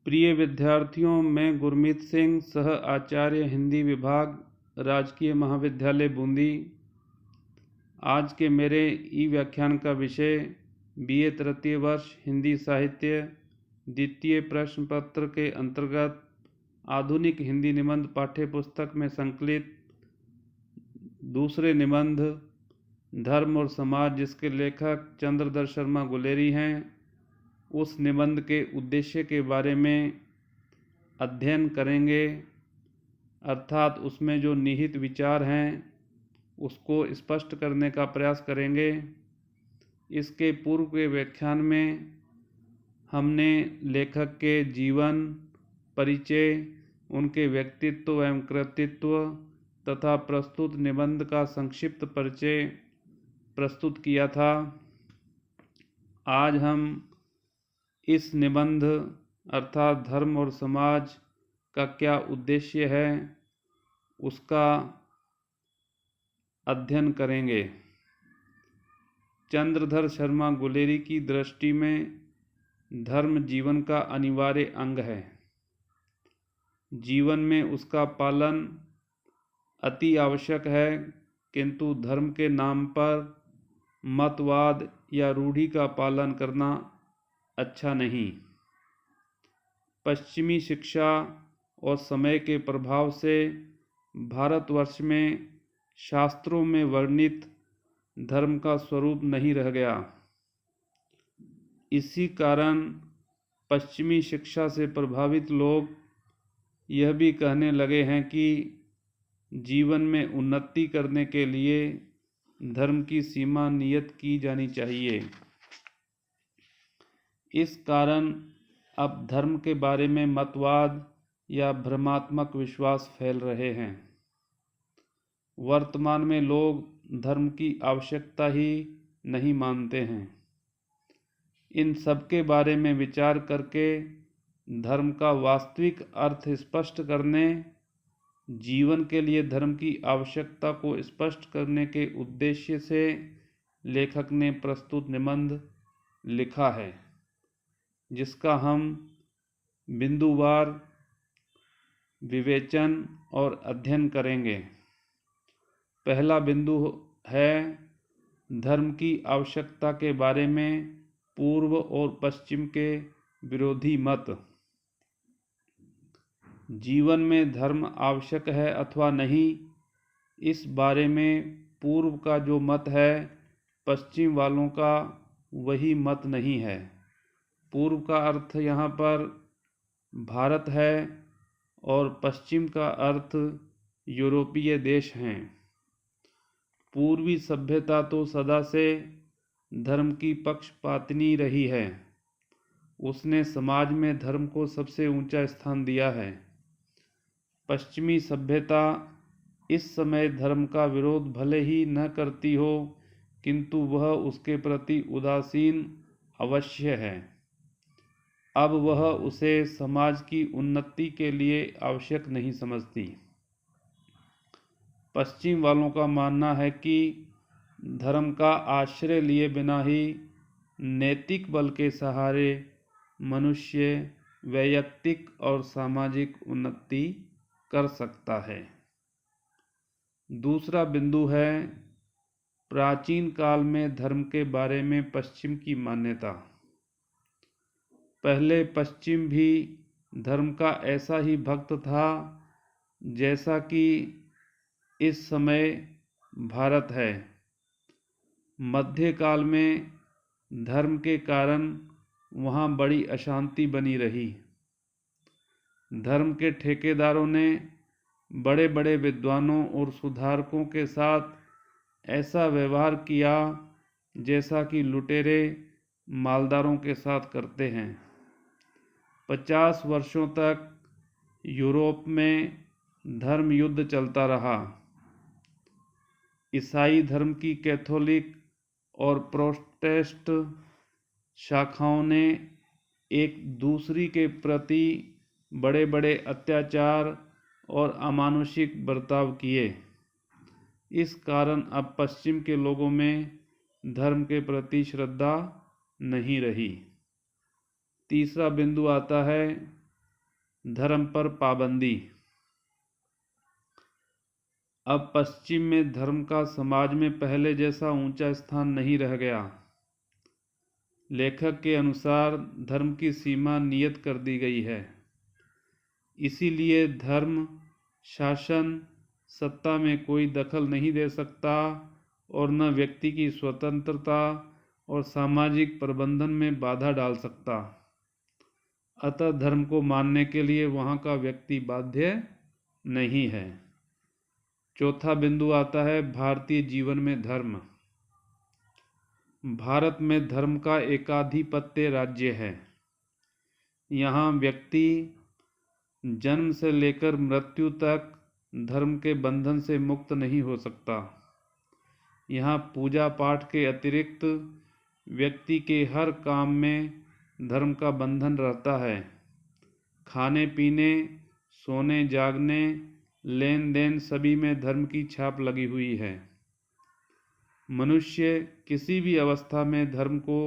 प्रिय विद्यार्थियों, मैं गुरमीत सिंह, सह आचार्य हिंदी विभाग, राजकीय महाविद्यालय बूंदी। आज के मेरे ई व्याख्यान का विषय बीए तृतीय वर्ष हिंदी साहित्य द्वितीय प्रश्न पत्र के अंतर्गत आधुनिक हिंदी निबंध पाठ्य पुस्तक में संकलित दूसरे निबंध धर्म और समाज, जिसके लेखक चंद्रधर शर्मा गुलेरी हैं, उस निबंध के उद्देश्य के बारे में अध्ययन करेंगे। अर्थात उसमें जो निहित विचार हैं उसको स्पष्ट करने का प्रयास करेंगे। इसके पूर्व के व्याख्यान में हमने लेखक के जीवन, परिचय, उनके व्यक्तित्व एवं कृतित्व तथा प्रस्तुत निबंध का संक्षिप्त परिचय प्रस्तुत किया था। आज हम इस निबंध अर्थात धर्म और समाज का क्या उद्देश्य है उसका अध्ययन करेंगे। चंद्रधर शर्मा गुलेरी की दृष्टि में धर्म जीवन का अनिवार्य अंग है। जीवन में उसका पालन अति आवश्यक है, किंतु धर्म के नाम पर मतवाद या रूढ़ि का पालन करना अच्छा नहीं। पश्चिमी शिक्षा और समय के प्रभाव से भारतवर्ष में शास्त्रों में वर्णित धर्म का स्वरूप नहीं रह गया। इसी कारण पश्चिमी शिक्षा से प्रभावित लोग यह भी कहने लगे हैं कि जीवन में उन्नति करने के लिए धर्म की सीमा नियत की जानी चाहिए। इस कारण अब धर्म के बारे में मतवाद या भ्रमात्मक विश्वास फैल रहे हैं। वर्तमान में लोग धर्म की आवश्यकता ही नहीं मानते हैं। इन सब के बारे में विचार करके धर्म का वास्तविक अर्थ स्पष्ट करने, जीवन के लिए धर्म की आवश्यकता को स्पष्ट करने के उद्देश्य से लेखक ने प्रस्तुत निबंध लिखा है, जिसका हम बिंदुवार विवेचन और अध्ययन करेंगे। पहला बिंदु है धर्म की आवश्यकता के बारे में पूर्व और पश्चिम के विरोधी मत। जीवन में धर्म आवश्यक है अथवा नहीं, इस बारे में पूर्व का जो मत है पश्चिम वालों का वही मत नहीं है। पूर्व का अर्थ यहाँ पर भारत है और पश्चिम का अर्थ यूरोपीय देश हैं। पूर्वी सभ्यता तो सदा से धर्म की पक्षपातिनी रही है। उसने समाज में धर्म को सबसे ऊंचा स्थान दिया है। पश्चिमी सभ्यता इस समय धर्म का विरोध भले ही न करती हो, किंतु वह उसके प्रति उदासीन अवश्य है। अब वह उसे समाज की उन्नति के लिए आवश्यक नहीं समझती। पश्चिम वालों का मानना है कि धर्म का आश्रय लिए बिना ही नैतिक बल के सहारे मनुष्य वैयक्तिक और सामाजिक उन्नति कर सकता है। दूसरा बिंदु है प्राचीन काल में धर्म के बारे में पश्चिम की मान्यता। पहले पश्चिम भी धर्म का ऐसा ही भक्त था जैसा कि इस समय भारत है। मध्यकाल में धर्म के कारण वहाँ बड़ी अशांति बनी रही। धर्म के ठेकेदारों ने बड़े बड़े विद्वानों और सुधारकों के साथ ऐसा व्यवहार किया जैसा कि लुटेरे मालदारों के साथ करते हैं। 50 वर्षों तक यूरोप में धर्म युद्ध चलता रहा। ईसाई धर्म की कैथोलिक और प्रोटेस्टेंट शाखाओं ने एक दूसरी के प्रति बड़े बड़े अत्याचार और अमानुषिक बर्ताव किए। इस कारण अब पश्चिम के लोगों में धर्म के प्रति श्रद्धा नहीं रही। तीसरा बिंदु आता है धर्म पर पाबंदी। अब पश्चिम में धर्म का समाज में पहले जैसा ऊंचा स्थान नहीं रह गया। लेखक के अनुसार धर्म की सीमा नियत कर दी गई है। इसीलिए धर्म, शासन, सत्ता में कोई दखल नहीं दे सकता और न व्यक्ति की स्वतंत्रता और सामाजिक प्रबंधन में बाधा डाल सकता। अतः धर्म को मानने के लिए वहाँ का व्यक्ति बाध्य नहीं है। चौथा बिंदु आता है भारतीय जीवन में धर्म। भारत में धर्म का एकाधिपत्य राज्य है। यहाँ व्यक्ति जन्म से लेकर मृत्यु तक धर्म के बंधन से मुक्त नहीं हो सकता। यहाँ पूजा पाठ के अतिरिक्त व्यक्ति के हर काम में धर्म का बंधन रहता है। खाने पीने, सोने जागने, लेन देन सभी में धर्म की छाप लगी हुई है। मनुष्य किसी भी अवस्था में धर्म को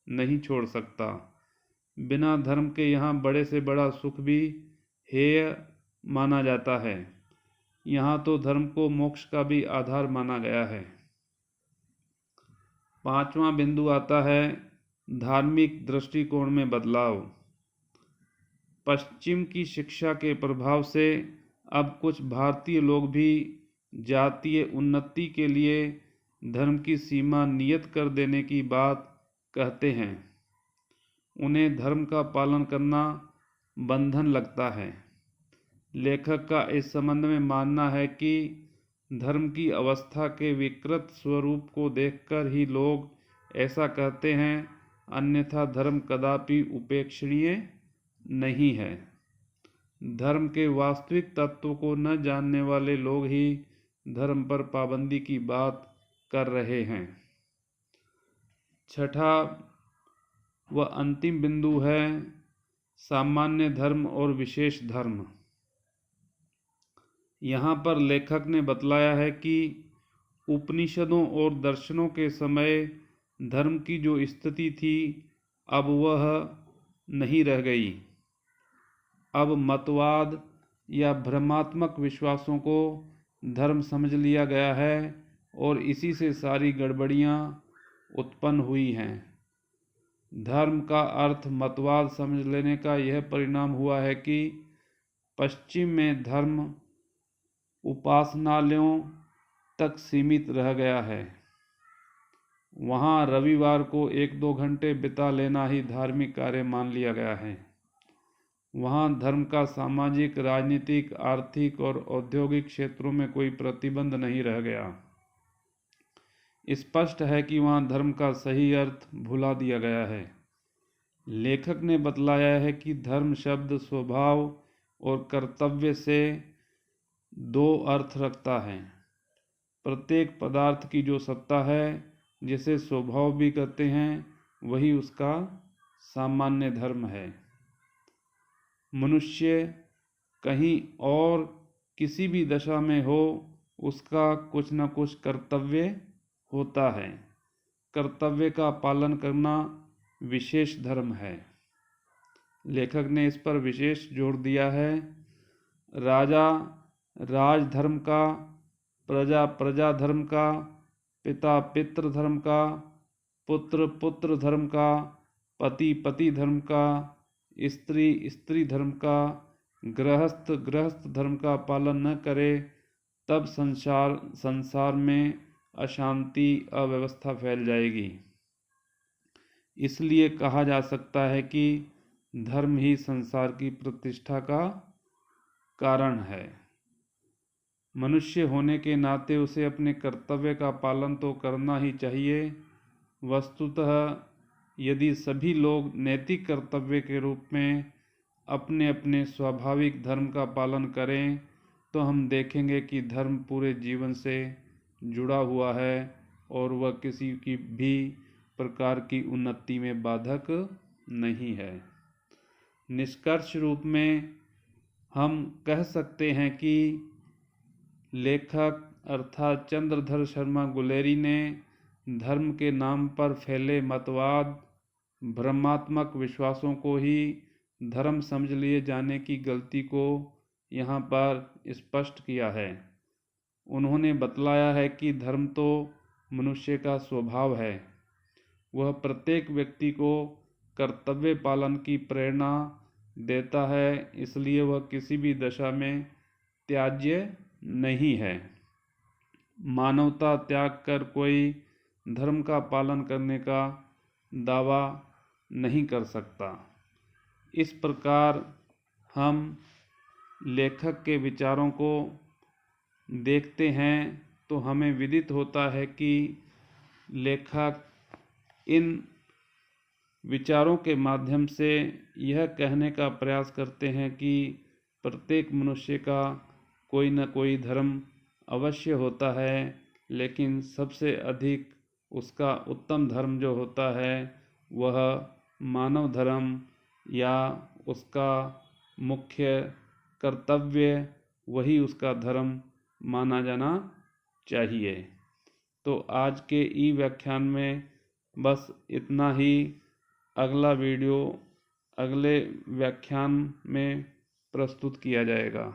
नहीं छोड़ सकता। बिना धर्म के यहाँ बड़े से बड़ा सुख भी हेय माना जाता है। यहाँ तो धर्म को मोक्ष का भी आधार माना गया है। पांचवा बिंदु आता है धार्मिक दृष्टिकोण में बदलाव। पश्चिम की शिक्षा के प्रभाव से अब कुछ भारतीय लोग भी जातीय उन्नति के लिए धर्म की सीमा नियत कर देने की बात कहते हैं। उन्हें धर्म का पालन करना बंधन लगता है। लेखक का इस संबंध में मानना है कि धर्म की अवस्था के विकृत स्वरूप को देखकर ही लोग ऐसा कहते हैं, अन्यथा धर्म कदापि उपेक्षणीय नहीं है। धर्म के वास्तविक तत्व को न जानने वाले लोग ही धर्म पर पाबंदी की बात कर रहे हैं। छठा व अंतिम बिंदु है सामान्य धर्म और विशेष धर्म। यहाँ पर लेखक ने बतलाया है कि उपनिषदों और दर्शनों के समय धर्म की जो स्थिति थी अब वह नहीं रह गई। अब मतवाद या भ्रमात्मक विश्वासों को धर्म समझ लिया गया है और इसी से सारी गड़बड़ियाँ उत्पन्न हुई हैं। धर्म का अर्थ मतवाद समझ लेने का यह परिणाम हुआ है कि पश्चिम में धर्म उपासनालयों तक सीमित रह गया है। वहाँ रविवार को 1-2 घंटे बिता लेना ही धार्मिक कार्य मान लिया गया है। वहाँ धर्म का सामाजिक, राजनीतिक, आर्थिक और औद्योगिक क्षेत्रों में कोई प्रतिबंध नहीं रह गया। स्पष्ट है कि वहाँ धर्म का सही अर्थ भुला दिया गया है। लेखक ने बतलाया है कि धर्म शब्द स्वभाव और कर्तव्य से 2 अर्थ रखता है। प्रत्येक पदार्थ की जो सत्ता है, जिसे स्वभाव भी कहते हैं, वही उसका सामान्य धर्म है। मनुष्य कहीं और किसी भी दशा में हो, उसका कुछ न कुछ कर्तव्य होता है। कर्तव्य का पालन करना विशेष धर्म है। लेखक ने इस पर विशेष जोर दिया है। राजा राज धर्म का, प्रजा प्रजा धर्म का, पिता पितृ धर्म का, पुत्र पुत्र धर्म का, पति पति धर्म का, स्त्री स्त्री धर्म का, गृहस्थ गृहस्थ धर्म का पालन न करे, तब संसार में अशांति, अव्यवस्था फैल जाएगी। इसलिए कहा जा सकता है कि धर्म ही संसार की प्रतिष्ठा का कारण है। मनुष्य होने के नाते उसे अपने कर्तव्य का पालन तो करना ही चाहिए। वस्तुतः यदि सभी लोग नैतिक कर्तव्य के रूप में अपने अपने स्वाभाविक धर्म का पालन करें, तो हम देखेंगे कि धर्म पूरे जीवन से जुड़ा हुआ है और वह किसी की भी प्रकार की उन्नति में बाधक नहीं है। निष्कर्ष रूप में हम कह सकते हैं कि लेखक अर्थात चंद्रधर शर्मा गुलेरी ने धर्म के नाम पर फैले मतवाद, भ्रमात्मक विश्वासों को ही धर्म समझ लिए जाने की गलती को यहाँ पर स्पष्ट किया है। उन्होंने बतलाया है कि धर्म तो मनुष्य का स्वभाव है, वह प्रत्येक व्यक्ति को कर्तव्य पालन की प्रेरणा देता है, इसलिए वह किसी भी दशा में त्याज्य नहीं है। मानवता त्याग कर कोई धर्म का पालन करने का दावा नहीं कर सकता। इस प्रकार हम लेखक के विचारों को देखते हैं तो हमें विदित होता है कि लेखक इन विचारों के माध्यम से यह कहने का प्रयास करते हैं कि प्रत्येक मनुष्य का कोई न कोई धर्म अवश्य होता है, लेकिन सबसे अधिक उसका उत्तम धर्म जो होता है वह मानव धर्म या उसका मुख्य कर्तव्य, वही उसका धर्म माना जाना चाहिए। तो आज के ई व्याख्यान में बस इतना ही। अगला वीडियो अगले व्याख्यान में प्रस्तुत किया जाएगा।